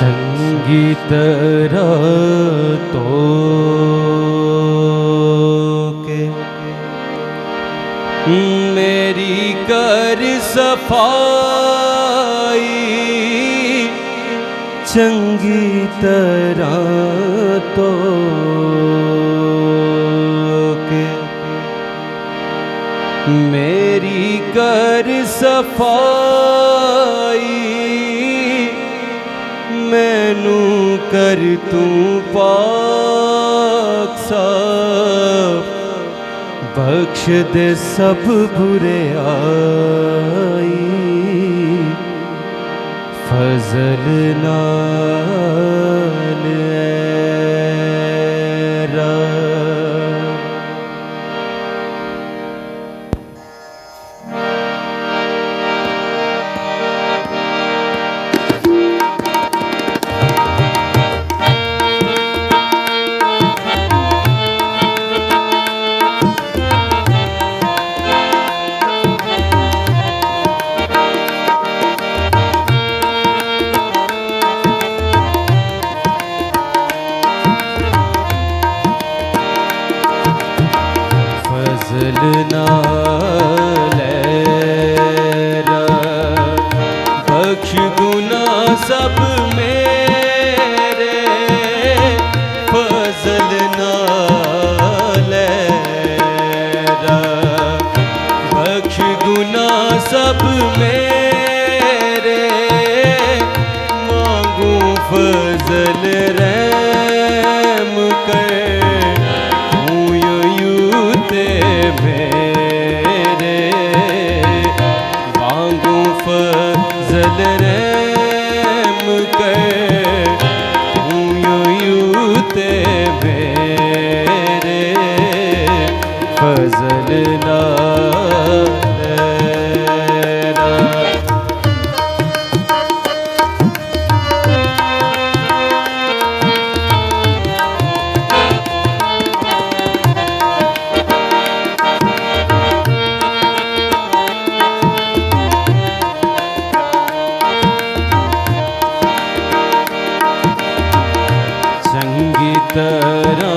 चंगी तरह तो के मेरी कर सफाई, चंगी तरह तो के मेरी कर सफाई, मैनू कर तू पाक साफ, बख्श दे सब बुरे आई, फजल नाल ऐरा। फजल नाल ऐरा, बख्श गुना सब मेरे, फजल नाल ऐरा, बख्श गुना सब मेरे, मांगू फजल रहम कर मेरे, मांगू फजल रहम कर यूते मेरे, फजल नाल ऐरा। चंगी तरह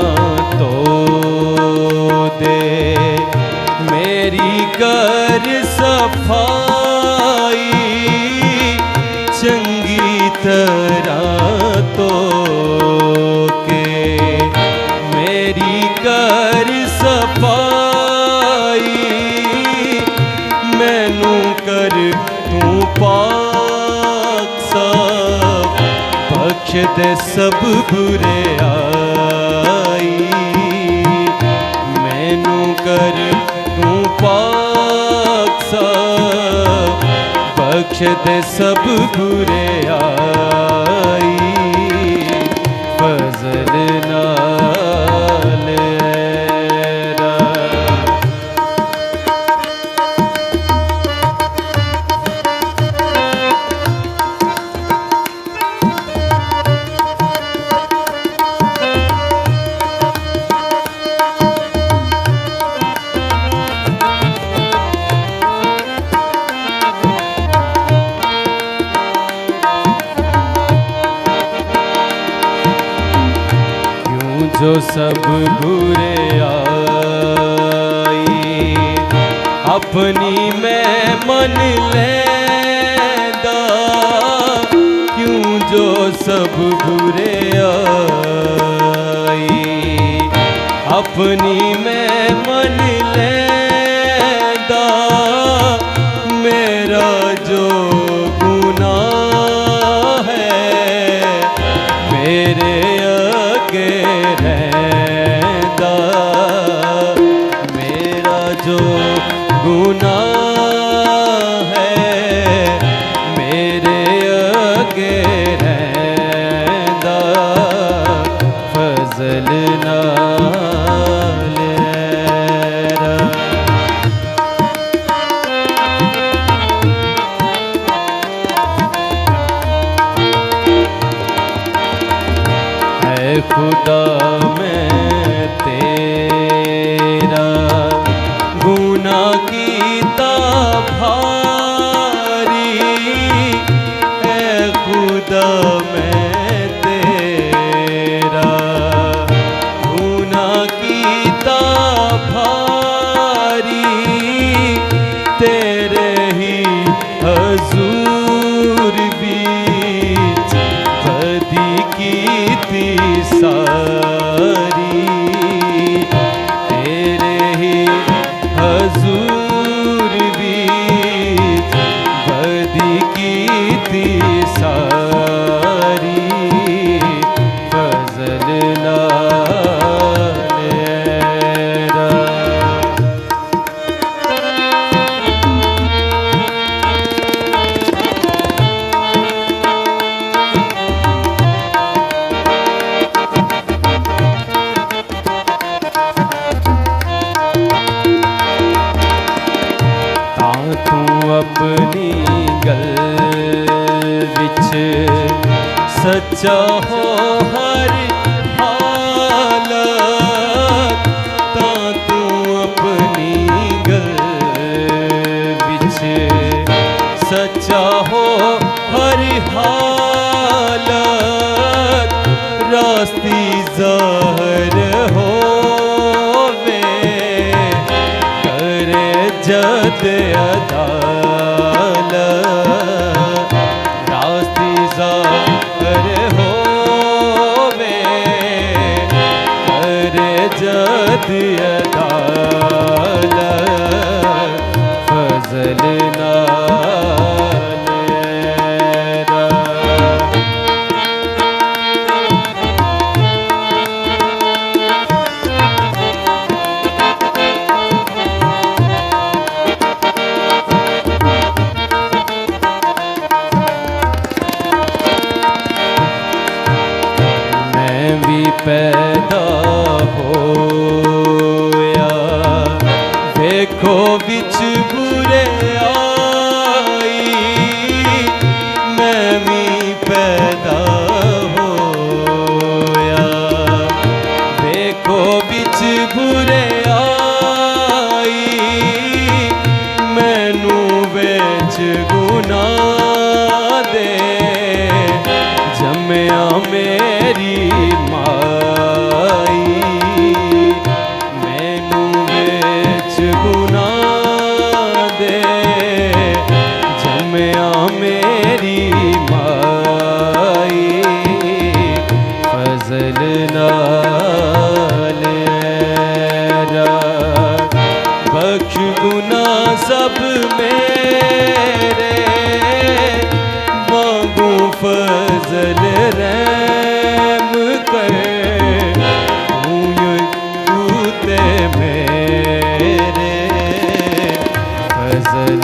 तो दे मेरी कर सफाई, चंगी तरह तो के मेरी कर सफाई, मैनू कर तू पाक साफ, बख्श दे सब बुरे आई, मैनू कर तू पाक साफ, बख्श दे सब बुरे आई, फजल नाल ऐरा। जो सब बुरे आई, अपनी मैं मन लेंदा, क्यों जो सब बुरे आई, अपनी मैं मन लेंदा, मेरा जो गुनाह है मेरे अगे रहंदा, मेरा जो गुनाह है मेरे अगे रहंदा, फजल नाल ऐरा। है खुदा मैं तेरा गुनाह कीता भारी, है खुदा मैं हजूर बीच बदी कीती सारी, तेरे ही हजूर बीच बदी कीती सारी, फजल नाल ऐरा। तू अपनी गल विच सच्चा हो हर हालत, तां तू अपनी गल विच सच्चा हो हर हालत, रास्ती ज़ाहिर होवे करे जद अदालत, रास्ती ज़ाहिर होवे करे जद अदालत, फजल नाल ऐरा। पैदा होया देखो बिच बुरे आई, मैं भी पैदा होया देखो बिच बुरे आई, मैनू बेच गुनाह दे जम्या मेरी माई, मैनू बेच गुनाह दे जम्या मेरी माई, फजल नाल ऐरा। बख्श गुनाह सब मेरे मांगू फजल रहम कर, मेरे फजल